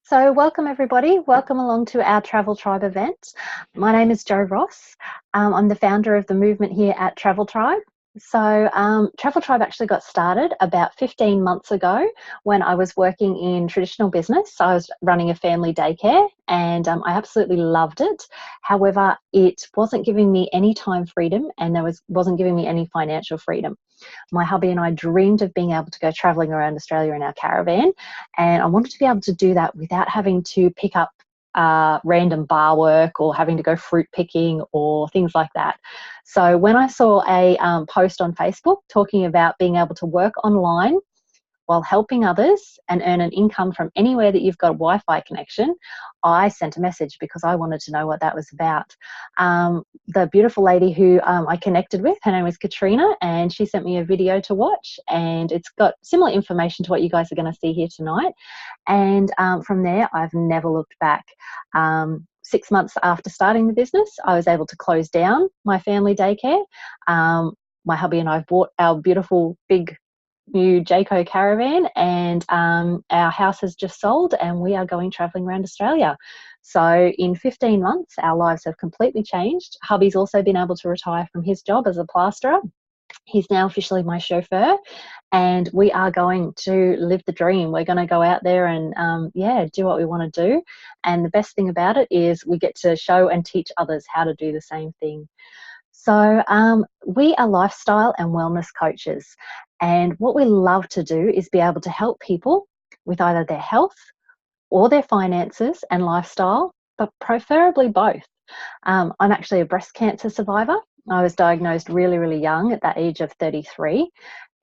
So welcome everybody, welcome along to our Travel Tribe event. My name is Jo Ross. I'm the founder of the movement here at Travel Tribe. So Travel Tribe actually got started about 15 months ago when I was working in traditional business. I was running a family daycare and I absolutely loved it. However, it wasn't giving me any time freedom and wasn't giving me any financial freedom. My hubby and I dreamed of being able to go traveling around Australia in our caravan, and I wanted to be able to do that without having to pick up random bar work or having to go fruit picking or things like that. So when I saw a post on Facebook talking about being able to work online while helping others and earn an income from anywhere that you've got a Wi-Fi connection, I sent a message because I wanted to know what that was about. The beautiful lady who I connected with, her name was Katrina, and she sent me a video to watch, and it's got similar information to what you guys are going to see here tonight. And from there, I've never looked back. 6 months after starting the business, I was able to close down my family daycare. My hubby and I bought our beautiful big new Jayco caravan, and our house has just sold and we are going traveling around Australia. So in 15 months our lives have completely changed. Hubby's also been able to retire from his job as a plasterer. He's now officially my chauffeur, and we are going to live the dream. We're going to go out there and do what we want to do. And the best thing about it is we get to show and teach others how to do the same thing. So we are lifestyle and wellness coaches, and what we love to do is be able to help people with either their health or their finances and lifestyle, but preferably both. I'm actually a breast cancer survivor. I was diagnosed really, really young at the age of 33,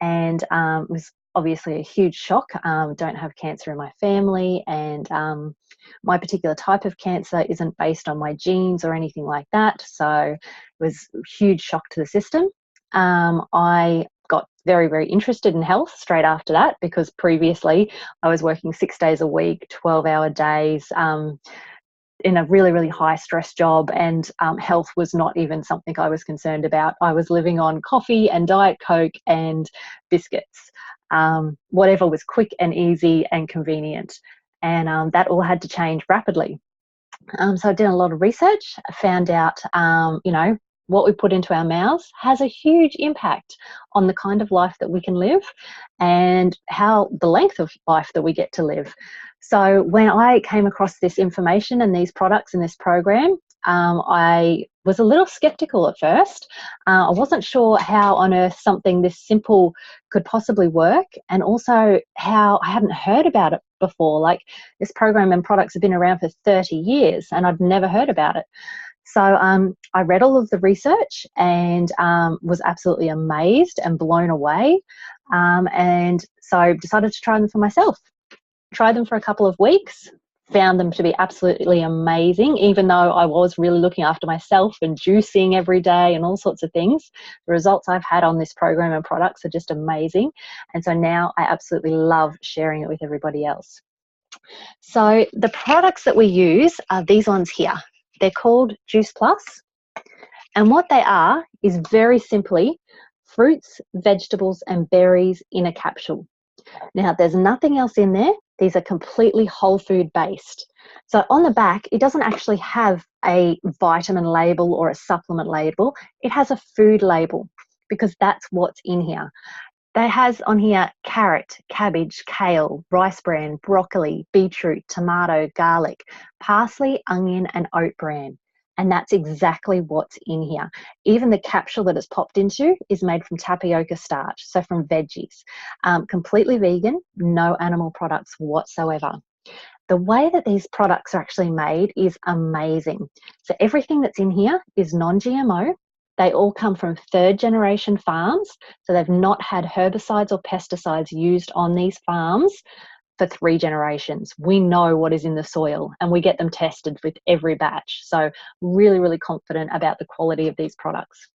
and it was obviously a huge shock. Don't have cancer in my family, and my particular type of cancer isn't based on my genes or anything like that. So it was a huge shock to the system. I got very, very interested in health straight after that, because previously I was working 6 days a week, 12-hour days, in a really, really high stress job, and health was not even something I was concerned about. I was living on coffee and Diet Coke and biscuits, whatever was quick and easy and convenient. And that all had to change rapidly. So I did a lot of research, found out, what we put into our mouths has a huge impact on the kind of life that we can live and how the length of life that we get to live. So when I came across this information and these products in this program, I was a little skeptical at first. I wasn't sure how on earth something this simple could possibly work, and also how I hadn't heard about it before. Like, this program and products have been around for 30 years and I'd never heard about it. So I read all of the research and was absolutely amazed and blown away. And so I decided to try them for myself. Tried them for a couple of weeks, found them to be absolutely amazing, even though I was really looking after myself and juicing every day and all sorts of things. The results I've had on this program and products are just amazing. And so now I absolutely love sharing it with everybody else. So the products that we use are these ones here. They're called Juice Plus. And what they are is very simply fruits, vegetables, and berries in a capsule. Now, there's nothing else in there. These are completely whole food based. So on the back, it doesn't actually have a vitamin label or a supplement label. It has a food label, because that's what's in here. It has on here carrot, cabbage, kale, rice bran, broccoli, beetroot, tomato, garlic, parsley, onion, and oat bran. And that's exactly what's in here. Even the capsule that it's popped into is made from tapioca starch, so from veggies. Completely vegan, no animal products whatsoever. The way that these products are actually made is amazing. So everything that's in here is non-GMO. They all come from third-generation farms, so they've not had herbicides or pesticides used on these farms for 3 generations. We know what is in the soil and we get them tested with every batch. So really, really confident about the quality of these products.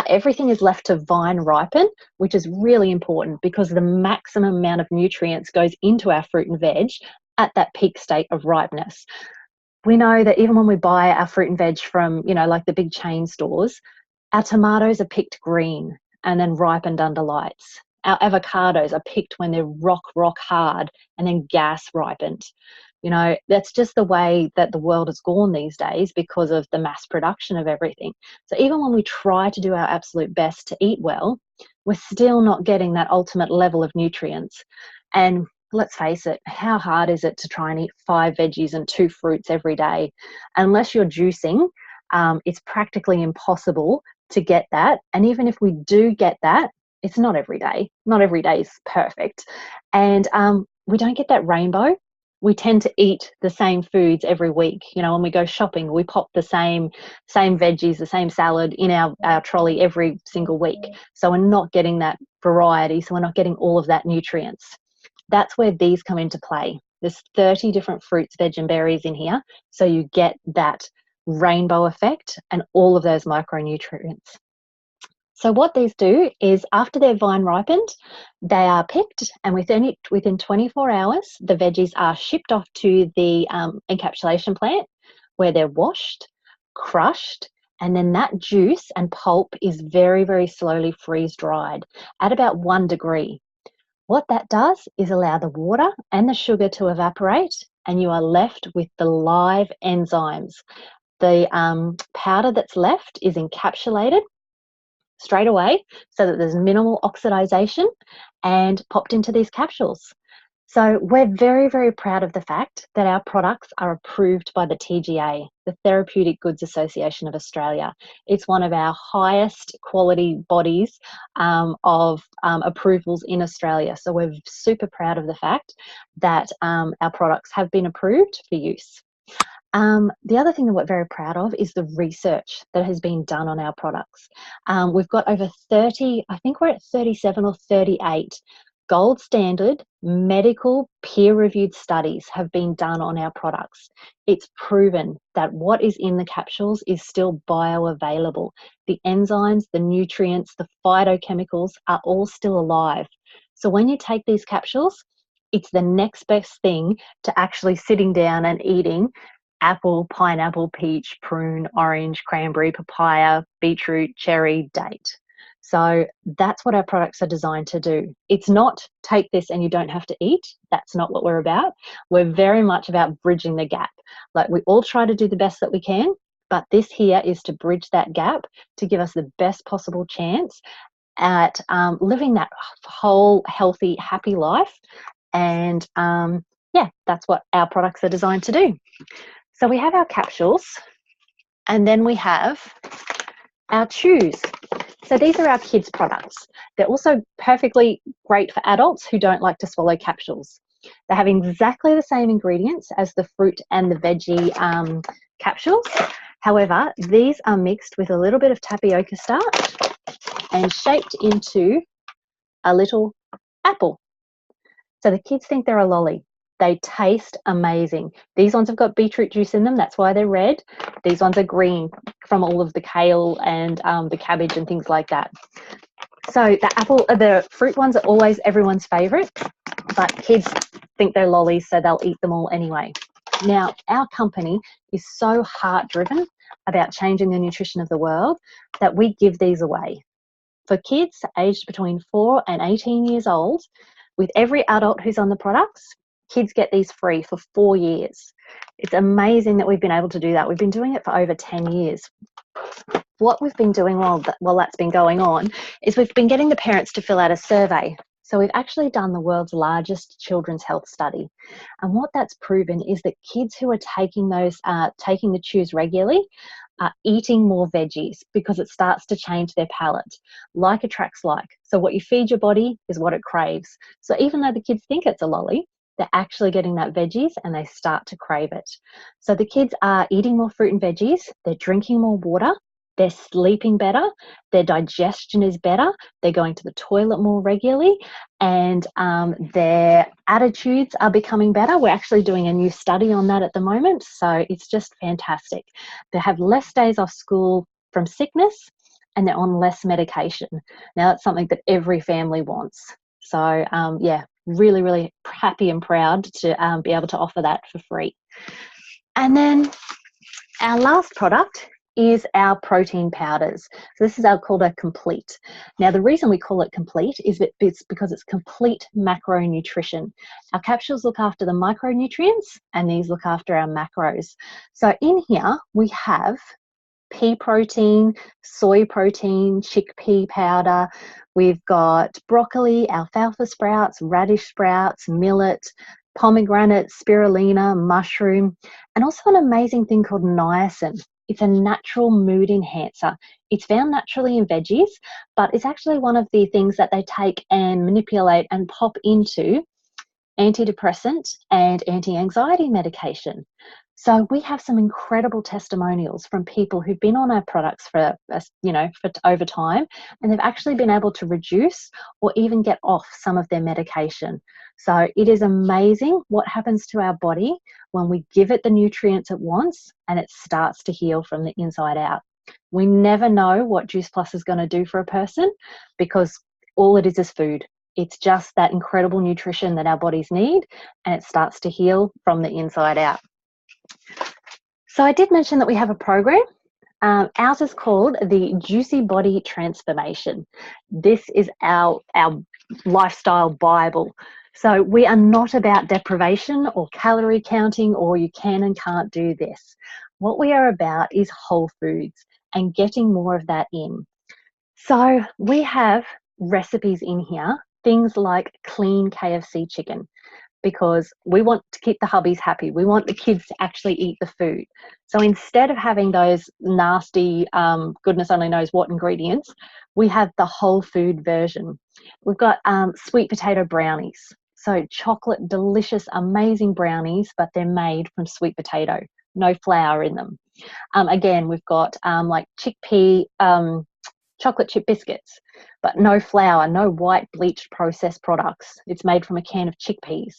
Everything is left to vine ripen, which is really important because the maximum amount of nutrients goes into our fruit and veg at that peak state of ripeness. We know that even when we buy our fruit and veg from, like the big chain stores, our tomatoes are picked green and then ripened under lights. Our avocados are picked when they're rock hard and then gas ripened. You know, that's just the way that the world has gone these days because of the mass production of everything. So even when we try to do our absolute best to eat well, we're still not getting that ultimate level of nutrients. And let's face it, how hard is it to try and eat 5 veggies and 2 fruits every day? Unless you're juicing, it's practically impossible to get that. And even if we do get that, it's not every day. Not every day is perfect. And we don't get that rainbow. We tend to eat the same foods every week. You know, when we go shopping, we pop the same veggies, the same salad in our trolley every single week. So we're not getting that variety. So we're not getting all of that nutrients. That's where these come into play. There's 30 different fruits, veg, and berries in here. So you get that rainbow effect and all of those micronutrients. So what these do is after they're vine ripened, they are picked, and within 24 hours, the veggies are shipped off to the encapsulation plant where they're washed, crushed, and then that juice and pulp is very, very slowly freeze dried at about 1 degree. What that does is allow the water and the sugar to evaporate, and you are left with the live enzymes. The powder that's left is encapsulated straight away so that there's minimal oxidization and popped into these capsules. So we're very, very proud of the fact that our products are approved by the TGA, the Therapeutic Goods Association of Australia. It's one of our highest quality bodies of approvals in Australia. So we're super proud of the fact that our products have been approved for use. The other thing that we're very proud of is the research that has been done on our products. We've got over 30, I think we're at 37 or 38 gold standard medical peer-reviewed studies have been done on our products. It's proven that what is in the capsules is still bioavailable. The enzymes, the nutrients, the phytochemicals are all still alive. So when you take these capsules, it's the next best thing to actually sitting down and eating apple, pineapple, peach, prune, orange, cranberry, papaya, beetroot, cherry, date. So that's what our products are designed to do. It's not take this and you don't have to eat. That's not what we're about. We're very much about bridging the gap. Like, we all try to do the best that we can, but this here is to bridge that gap to give us the best possible chance at living that whole, healthy, happy life. And yeah, that's what our products are designed to do. So we have our capsules, and then we have our chews. So these are our kids' products. They're also perfectly great for adults who don't like to swallow capsules. They have exactly the same ingredients as the fruit and the veggie capsules. However, these are mixed with a little bit of tapioca starch and shaped into a little apple. So the kids think they're a lolly. They taste amazing. These ones have got beetroot juice in them. That's why they're red. These ones are green from all of the kale and the cabbage and things like that. So the fruit ones are always everyone's favorite, but kids think they're lollies, so they'll eat them all anyway. Now, our company is so heart-driven about changing the nutrition of the world that we give these away. For kids aged between 4 and 18 years old, with every adult who's on the products, kids get these free for 4 years. It's amazing that we've been able to do that. We've been doing it for over 10 years. What we've been doing while that's been going on is we've been getting the parents to fill out a survey. So we've actually done the world's largest children's health study. And what that's proven is that kids who are taking the chews regularly are eating more veggies because it starts to change their palate. Like attracts like. So what you feed your body is what it craves. So even though the kids think it's a lolly, they're actually getting that veggies and they start to crave it. So the kids are eating more fruit and veggies, they're drinking more water, they're sleeping better, their digestion is better, they're going to the toilet more regularly, and their attitudes are becoming better. We're actually doing a new study on that at the moment, so it's just fantastic. They have less days off school from sickness, and they're on less medication. Now, that's something that every family wants. So yeah, really, really happy and proud to be able to offer that for free. And then our last product is our protein powders. So this is called a complete. Now, the reason we call it complete is that it's because it's complete macronutrition. Our capsules look after the micronutrients and these look after our macros. So in here we have pea protein, soy protein, chickpea powder. We've got broccoli, alfalfa sprouts, radish sprouts, millet, pomegranate, spirulina, mushroom, and also an amazing thing called niacin. It's a natural mood enhancer. It's found naturally in veggies, but it's actually one of the things that they take and manipulate and pop into antidepressant and anti-anxiety medication. So we have some incredible testimonials from people who've been on our products for over time, and they've actually been able to reduce or even get off some of their medication. So it is amazing what happens to our body when we give it the nutrients it wants and it starts to heal from the inside out. We never know what Juice Plus is going to do for a person because all it is food. It's just that incredible nutrition that our bodies need, and it starts to heal from the inside out. So I did mention that we have a program. Ours is called the Juicy Body Transformation. This is our lifestyle Bible. So we are not about deprivation or calorie counting or you can and can't do this. What we are about is whole foods and getting more of that in. So we have recipes in here, things like clean KFC chicken, because we want to keep the hubbies happy. We want the kids to actually eat the food. So instead of having those nasty, goodness only knows what ingredients, we have the whole food version. We've got sweet potato brownies. So chocolate, delicious, amazing brownies, but they're made from sweet potato, no flour in them. Again, we've got like chickpea, chocolate chip biscuits, but no flour, no white bleached processed products. It's made from a can of chickpeas.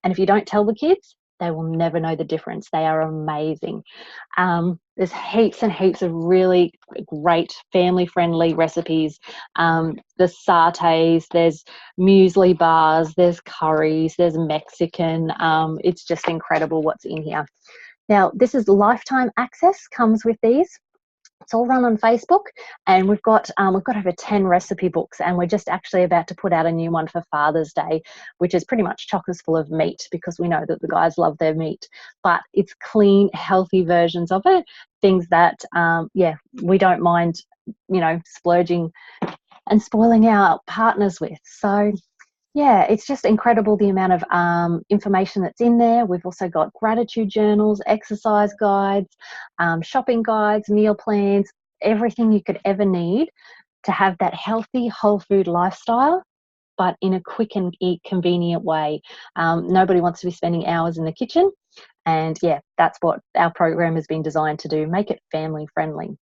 And if you don't tell the kids, they will never know the difference. They are amazing. There's heaps and heaps of really great family-friendly recipes. There's sattés, there's muesli bars, there's curries, there's Mexican. It's just incredible what's in here. Now, this is lifetime access, comes with these. It's all run on Facebook, and we've got over 10 recipe books, and we're just actually about to put out a new one for Father's Day, which is pretty much chockers full of meat because we know that the guys love their meat. But it's clean, healthy versions of it, things that we don't mind, splurging and spoiling our partners with. So yeah, it's just incredible the amount of information that's in there. We've also got gratitude journals, exercise guides, shopping guides, meal plans, everything you could ever need to have that healthy whole food lifestyle, but in a quick and convenient way. Nobody wants to be spending hours in the kitchen. And yeah, that's what our program has been designed to do, make it family friendly.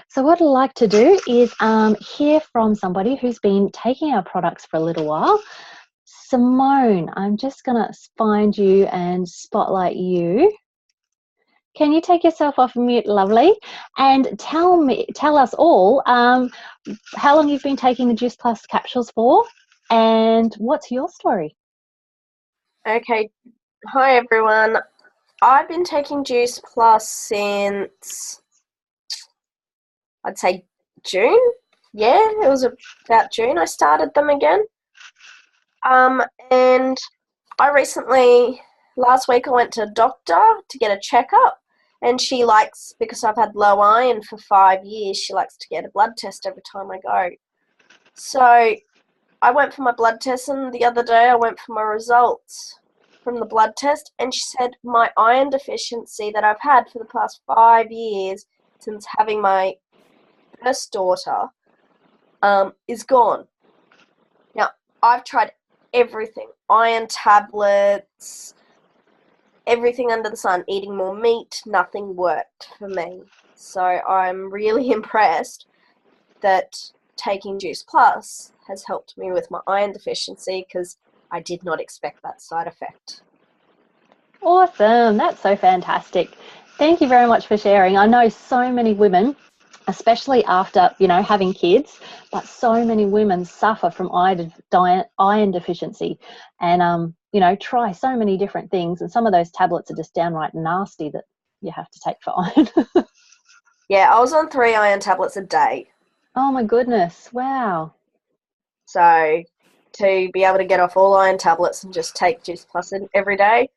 So what I'd like to do is hear from somebody who's been taking our products for a little while. Simone, I'm just going to find you and spotlight you. Can you take yourself off mute, lovely, and tell us all how long you've been taking the Juice Plus capsules for, and what's your story? Okay, hi everyone. I've been taking Juice Plus since, I'd say June. Yeah, it was about June I started them again. And I recently, last week I went to a doctor to get a checkup, and she likes, because I've had low iron for 5 years, she likes to get a blood test every time I go. So I went for my blood test, and the other day I went for my results from the blood test, and she said my iron deficiency that I've had for the past 5 years since having my first daughter is gone. Now, I've tried everything, iron tablets, everything under the sun, eating more meat, nothing worked for me. So I'm really impressed that taking Juice Plus has helped me with my iron deficiency, because I did not expect that side effect. Awesome, that's so fantastic. Thank you very much for sharing. I know so many women, especially after having kids, but so many women suffer from iron deficiency, and try so many different things, and some of those tablets are just downright nasty that you have to take for iron. Yeah, I was on 3 iron tablets a day. Oh my goodness. Wow. So to be able to get off all iron tablets and just take Juice Plus in every day,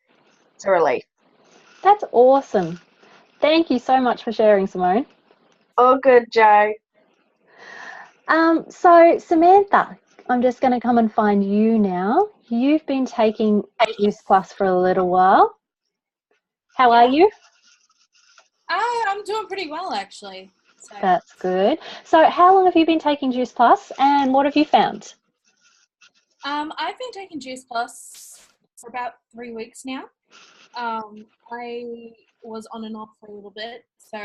it's a relief. That's awesome. Thank you so much for sharing, Simone. All good, Joe. So Samantha, I'm just going to come and find you now. You've been taking Juice Plus for a little while. How are you? I'm doing pretty well, actually. So, That's good. So how long have you been taking Juice Plus and what have you found? I've been taking Juice Plus for about 3 weeks now. I was on and off for a little bit, so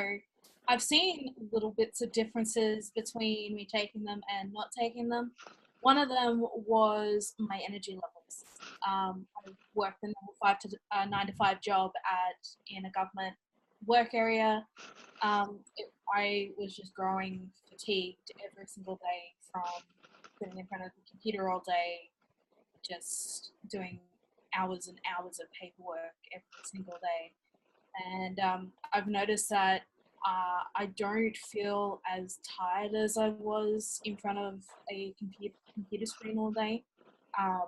I've seen little bits of differences between me taking them and not taking them. One of them was my energy levels. I worked a 9 to 5 job in a government work area. I was just growing fatigued every single day from sitting in front of the computer all day, just doing hours and hours of paperwork every single day. And I've noticed that I don't feel as tired as I was in front of a computer screen all day. Um,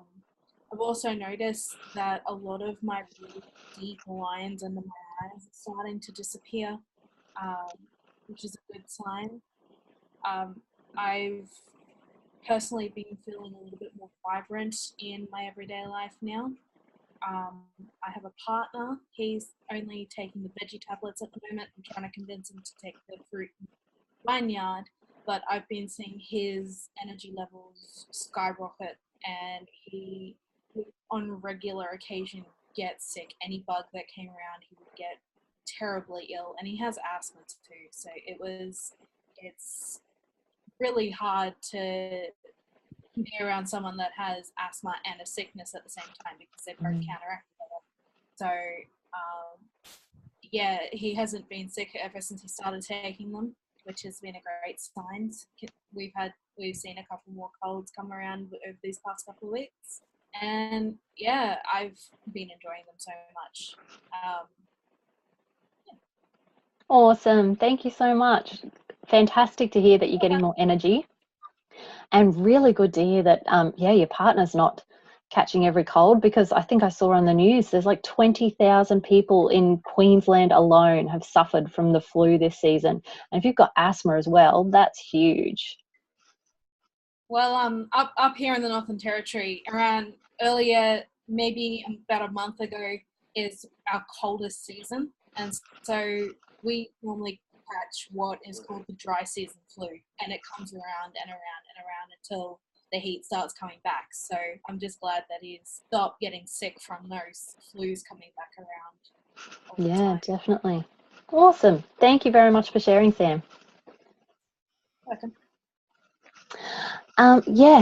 I've also noticed that a lot of my really deep lines under my eyes are starting to disappear, um, which is a good sign. I've personally been feeling a little bit more vibrant in my everyday life now. I have a partner. He's only taking the veggie tablets at the moment. I'm trying to convince him to take the fruit and vineyard, but I've been seeing his energy levels skyrocket, and he would on regular occasion get sick. Any bug that came around, he would get terribly ill, and he has asthma too. So it's really hard to be around someone that has asthma and a sickness at the same time because they both counteract each other. So, yeah, he hasn't been sick ever since he started taking them, which has been a great sign. We've seen a couple more colds come around over these past couple of weeks, and yeah, I've been enjoying them so much. Awesome. Thank you so much. Fantastic to hear that you're getting more energy. And really good to hear that, your partner's not catching every cold, because I think I saw on the news there's like 20,000 people in Queensland alone have suffered from the flu this season. And if you've got asthma as well, that's huge. Well, up here in the Northern Territory, around earlier, maybe about a month ago, is our coldest season, and so we normally catch what is called the dry season flu, and it comes around and around and around until the heat starts coming back. So I'm just glad that he's stopped getting sick from those flus coming back around all the Yeah, time. definitely. Awesome. Thank you very much for sharing, Sam. Welcome.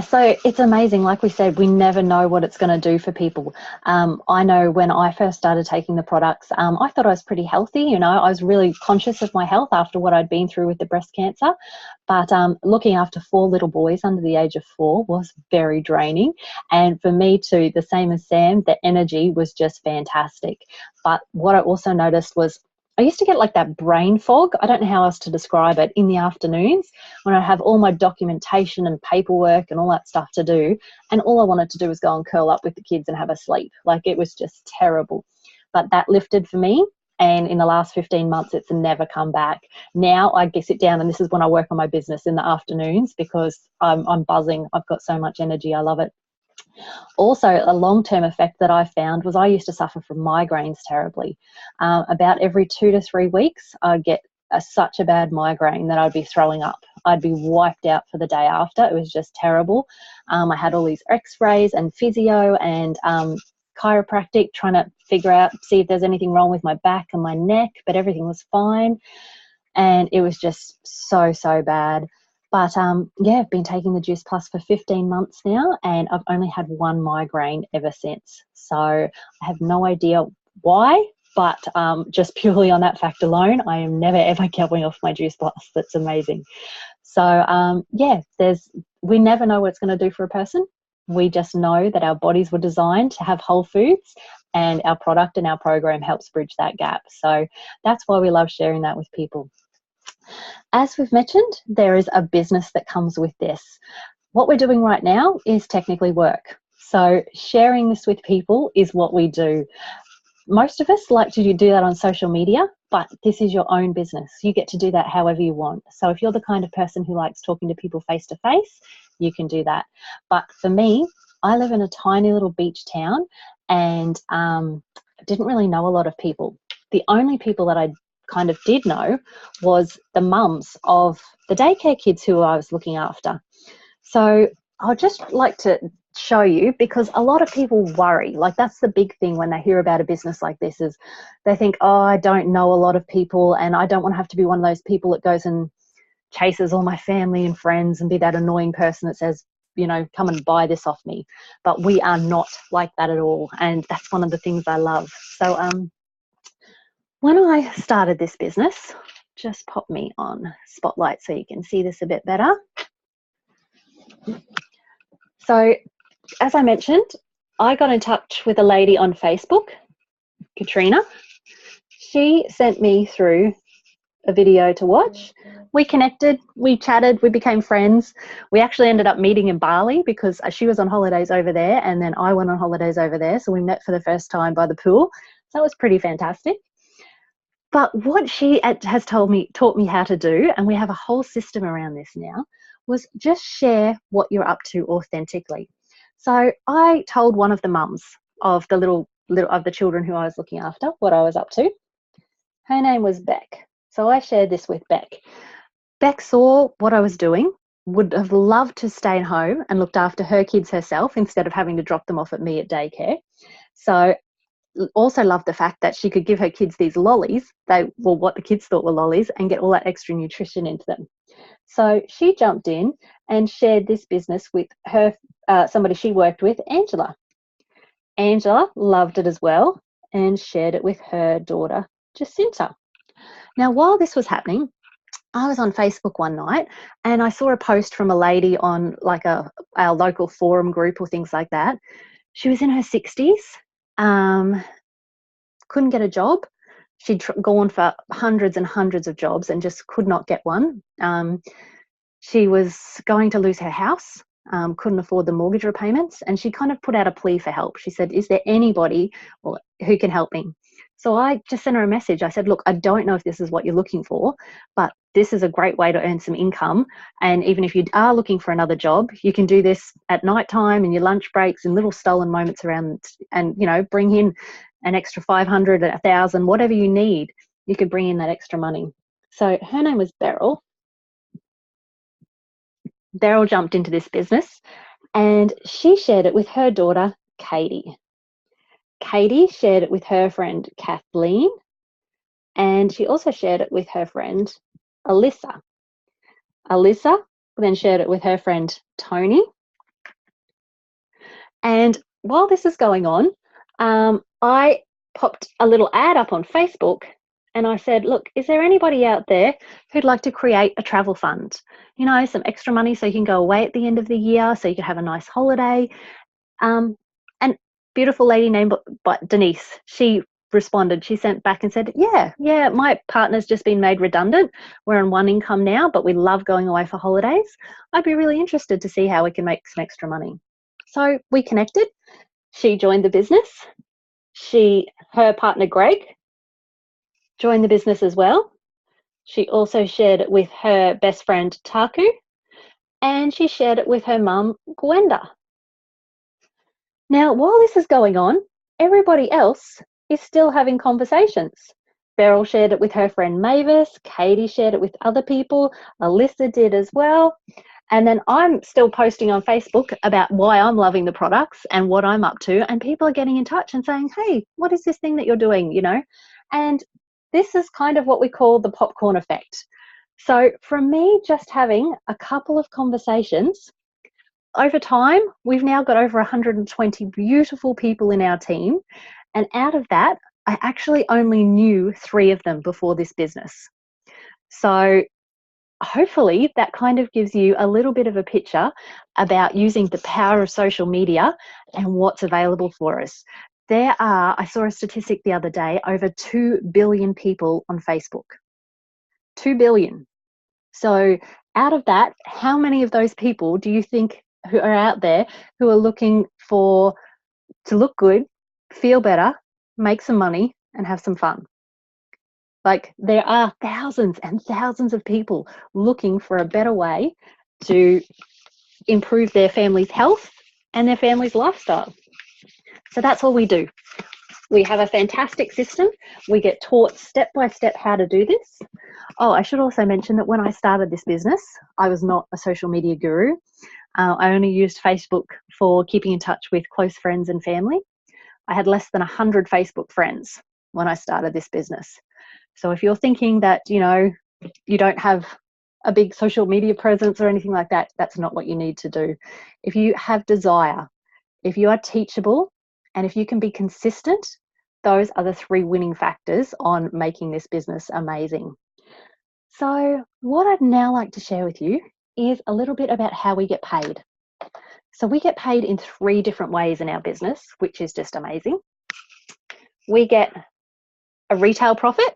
So it's amazing. Like we said, we never know what it's going to do for people. I know when I first started taking the products, I thought I was pretty healthy. You know, I was really conscious of my health after what I'd been through with the breast cancer. But looking after 4 little boys under the age of 4 was very draining. And for me too, the same as Sam, the energy was just fantastic. But what I also noticed was I used to get like that brain fog. I don't know how else to describe it, in the afternoons when I have all my documentation and paperwork and all that stuff to do. And all I wanted to do was go and curl up with the kids and have a sleep. Like, it was just terrible. But that lifted for me. And in the last 15 months, it's never come back. Now I get sit down, and this is when I work on my business in the afternoons, because I'm buzzing. I've got so much energy. I love it. Also, a long-term effect that I found was I used to suffer from migraines terribly. About every 2 to 3 weeks, I'd get such a bad migraine that I'd be throwing up. I'd be wiped out for the day after. It was just terrible. I had all these x-rays and physio and chiropractic, trying to figure out, see if there's anything wrong with my back and my neck, but everything was fine. And it was just so, so bad. But I've been taking the Juice Plus for 15 months now, and I've only had 1 migraine ever since. So I have no idea why, but just purely on that fact alone, I am never ever going off my Juice Plus. That's amazing. So we never know what it's going to do for a person. We just know that our bodies were designed to have whole foods, and our product and our program helps bridge that gap. So that's why we love sharing that with people. As we've mentioned, there is a business that comes with this. What we're doing right now is technically work. So sharing this with people is what we do. Most of us like to do that on social media, but this is your own business. You get to do that however you want. So if you're the kind of person who likes talking to people face to face, you can do that. But for me, I live in a tiny little beach town and didn't really know a lot of people. The only people that I kind of did know was the mums of the daycare kids who I was looking after. So I'd just like to show you, because a lot of people worry, like that's the big thing when they hear about a business like this, is they think, oh, I don't know a lot of people and I don't want to have to be one of those people that goes and chases all my family and friends and be that annoying person that says, you know, come and buy this off me. But we are not like that at all, and that's one of the things I love. So when I started this business, just pop me on Spotlight so you can see this a bit better. So as I mentioned, I got in touch with a lady on Facebook, Katrina. She sent me through a video to watch. We connected, we chatted, we became friends. We actually ended up meeting in Bali because she was on holidays over there and then I went on holidays over there. So we met for the first time by the pool. So that was pretty fantastic. But what she has taught me how to do, and we have a whole system around this now, was just share what you're up to authentically. So I told one of the mums of the little of the children who I was looking after what I was up to. Her name was Beck. So I shared this with Beck. Beck saw what I was doing, would have loved to stay home and looked after her kids herself instead of having to drop them off at me at daycare. So also loved the fact that she could give her kids these lollies, what the kids thought were lollies, and get all that extra nutrition into them. So she jumped in and shared this business with her, somebody she worked with, Angela. Angela loved it as well and shared it with her daughter, Jacinta. Now, while this was happening, I was on Facebook one night and I saw a post from a lady on like our local forum group or things like that. She was in her 60s, couldn't get a job. She'd gone for hundreds and hundreds of jobs and just could not get one. She was going to lose her house, couldn't afford the mortgage repayments, and she kind of put out a plea for help. She said, is there anybody who can help me? So I just sent her a message. I said, look, I don't know if this is what you're looking for, but this is a great way to earn some income. And even if you are looking for another job, you can do this at nighttime and your lunch breaks and little stolen moments around, and, you know, bring in an extra 500, 1,000, whatever you need, you could bring in that extra money. So her name was Beryl. Beryl jumped into this business and she shared it with her daughter, Katie. Katie shared it with her friend, Kathleen, and she also shared it with her friend, Alyssa. Alyssa then shared it with her friend, Tony. And while this is going on, I popped a little ad up on Facebook and I said, look, is there anybody out there who'd like to create a travel fund? You know, some extra money so you can go away at the end of the year, so you can have a nice holiday. And beautiful lady named Denise, she responded. She sent back and said, yeah, my partner's just been made redundant. We're on one income now, but we love going away for holidays. I'd be really interested to see how we can make some extra money. So we connected. She joined the business. Her partner, Greg, joined the business as well. She also shared it with her best friend, Taku, and she shared it with her mum, Gwenda. Now, while this is going on, everybody else is still having conversations. Beryl shared it with her friend Mavis, Katie shared it with other people, Alyssa did as well. And then I'm still posting on Facebook about why I'm loving the products and what I'm up to, and people are getting in touch and saying, hey, what is this thing that you're doing, you know? And this is kind of what we call the popcorn effect. So from me just having a couple of conversations, over time, we've now got over 120 beautiful people in our team. And out of that, I actually only knew 3 of them before this business. So hopefully that kind of gives you a little bit of a picture about using the power of social media and what's available for us. I saw a statistic the other day, over 2 billion people on Facebook. 2 billion. So out of that, how many of those people do you think who are out there who are looking to look good, feel better, make some money, and have some fun? Like, there are thousands and thousands of people looking for a better way to improve their family's health and their family's lifestyle. So that's all we do. We have a fantastic system. We get taught step by step how to do this. Oh, I should also mention that when I started this business, I was not a social media guru. I only used Facebook for keeping in touch with close friends and family. I had less than 100 Facebook friends when I started this business. So if you're thinking that, you don't have a big social media presence or anything like that, that's not what you need to do. If you have desire, if you are teachable, and if you can be consistent, those are the 3 winning factors on making this business amazing. So what I'd now like to share with you is a little bit about how we get paid. So we get paid in 3 different ways in our business, which is just amazing. We get a retail profit.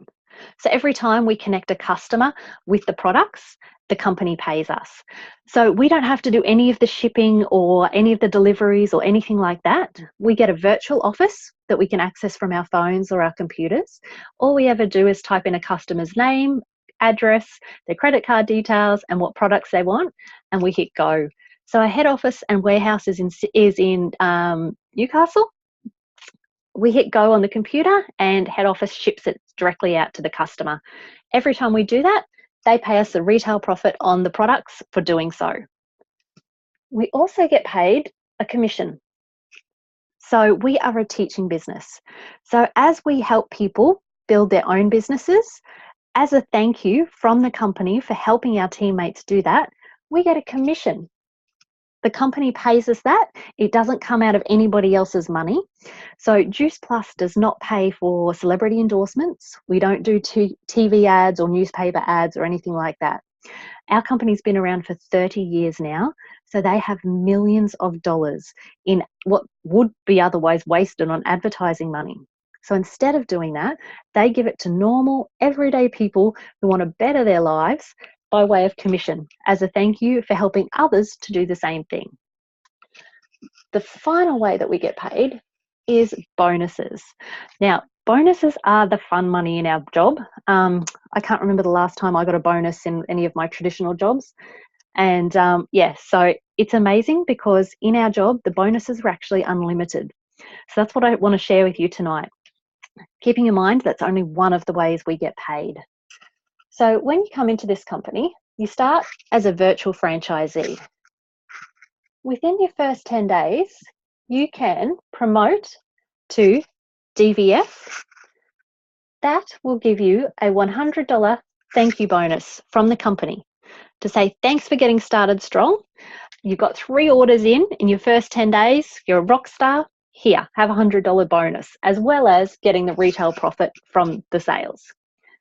So every time we connect a customer with the products, the company pays us. So we don't have to do any of the shipping or any of the deliveries or anything like that. We get a virtual office that we can access from our phones or our computers. All we ever do is type in a customer's name, address, their credit card details, and what products they want, and we hit go. So our head office and warehouse is in Newcastle. We hit go on the computer and head office ships it directly out to the customer. Every time we do that, they pay us a retail profit on the products for doing so. We also get paid a commission. So we are a teaching business. So as we help people build their own businesses, as a thank you from the company for helping our teammates do that, we get a commission. The company pays us that. It doesn't come out of anybody else's money. So Juice Plus does not pay for celebrity endorsements. We don't do TV ads or newspaper ads or anything like that. Our company's been around for 30 years now, so they have millions of dollars in what would be otherwise wasted on advertising money. So instead of doing that, they give it to normal, everyday people who want to better their lives by way of commission, as a thank you for helping others to do the same thing. The final way that we get paid is bonuses. Now, bonuses are the fun money in our job. I can't remember the last time I got a bonus in any of my traditional jobs. And so it's amazing because in our job, the bonuses are actually unlimited. So that's what I want to share with you tonight. Keeping in mind, that's only one of the ways we get paid. So when you come into this company, you start as a virtual franchisee. Within your first 10 days, you can promote to DVF. That will give you a $100 thank you bonus from the company to say, thanks for getting started strong. You've got 3 orders in your first 10 days. You're a rock star. Here, have a $100 bonus, as well as getting the retail profit from the sales.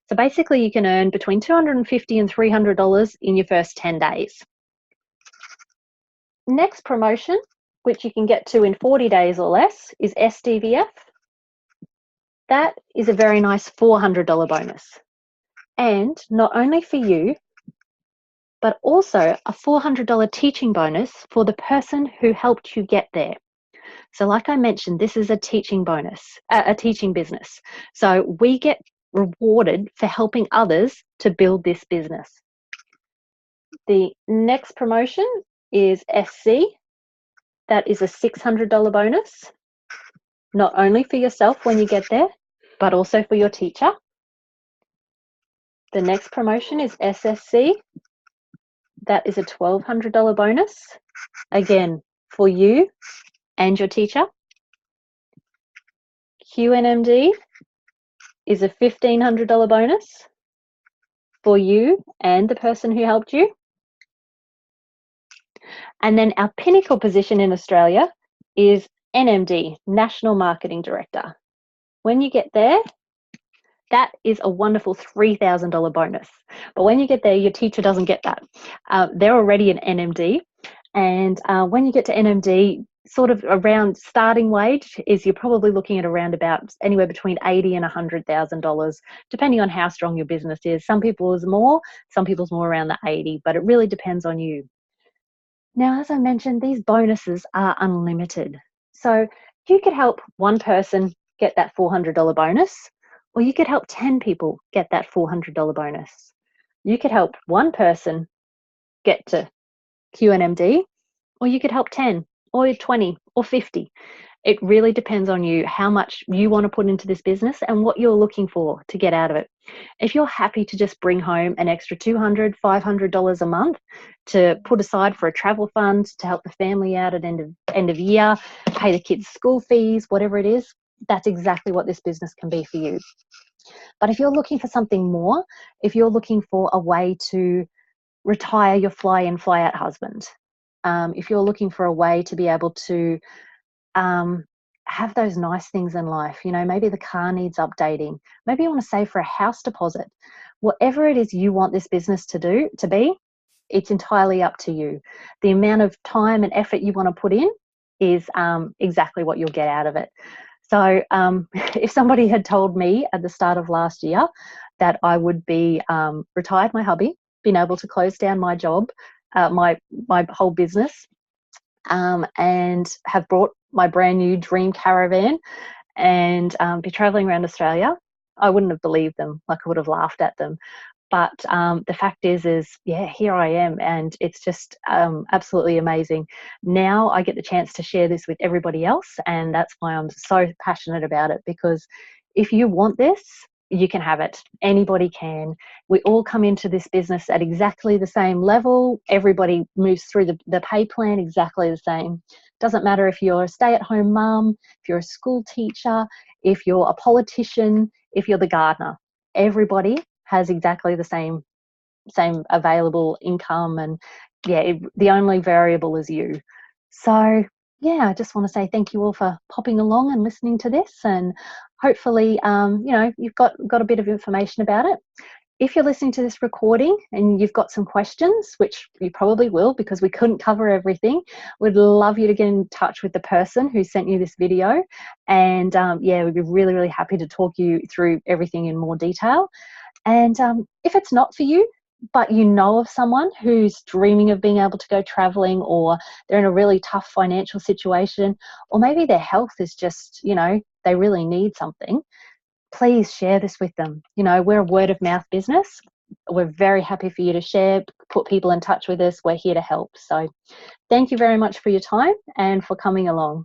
So basically you can earn between $250 and $300 in your first 10 days. Next promotion, which you can get to in 40 days or less, is SDVF. That is a very nice $400 bonus. And not only for you, but also a $400 teaching bonus for the person who helped you get there. So like I mentioned, this is a teaching bonus, a teaching business. So we get rewarded for helping others to build this business. The next promotion is SC. That is a $600 bonus, not only for yourself when you get there, but also for your teacher. The next promotion is SSC. That is a $1,200 bonus, again, for you and your teacher. QNMD is a $1,500 bonus for you and the person who helped you. And then our pinnacle position in Australia is NMD, National Marketing Director. When you get there, that is a wonderful $3,000 bonus. But when you get there, your teacher doesn't get that. They're already an NMD. And when you get to NMD, sort of around starting wage is you're probably looking at around about anywhere between $80,000 and $100,000, depending on how strong your business is. Some people's more, some people's more around the 80, but it really depends on you. Now, as I mentioned, these bonuses are unlimited. So you could help one person get that $400 bonus, or you could help 10 people get that $400 bonus. You could help one person get to QNMD, or you could help 10 or 20 or 50. It really depends on you, how much you want to put into this business and what you're looking for to get out of it. If you're happy to just bring home an extra $200, $500 a month to put aside for a travel fund, to help the family out at end of year, pay the kids' school fees, whatever it is, that's exactly what this business can be for you. But if you're looking for something more, if you're looking for a way to retire your fly-in, fly-out husband, if you're looking for a way to be able to have those nice things in life, you know, maybe the car needs updating, maybe you want to save for a house deposit, whatever it is you want this business to be, it's entirely up to you. The amount of time and effort you want to put in is exactly what you'll get out of it. So if somebody had told me at the start of last year that I would be retired my hubby, been able to close down my job, my whole business, and have brought my brand new dream caravan and be traveling around Australia, I wouldn't have believed them. Like, I would have laughed at them. But the fact is yeah, here I am, and it's just absolutely amazing. Now I get the chance to share this with everybody else, and that's why I'm so passionate about it, because if you want this, you can have it. Anybody can. We all come into this business at exactly the same level. Everybody moves through the pay plan exactly the same. Doesn't matter if you're a stay-at-home mum, if you're a school teacher, if you're a politician, if you're the gardener. Everybody has exactly the same available income, and yeah, the only variable is you. So yeah, I just want to say thank you all for popping along and listening to this, and hopefully you know, you've got a bit of information about it. If you're listening to this recording and you've got some questions, which you probably will because we couldn't cover everything, we'd love you to get in touch with the person who sent you this video, and yeah, we'd be really, really happy to talk you through everything in more detail. And if it's not for you, but you know of someone who's dreaming of being able to go traveling, or they're in a really tough financial situation, or maybe their health is just, you know, they really need something, please share this with them. You know, we're a word of mouth business. We're very happy for you to share, put people in touch with us. We're here to help. So thank you very much for your time and for coming along.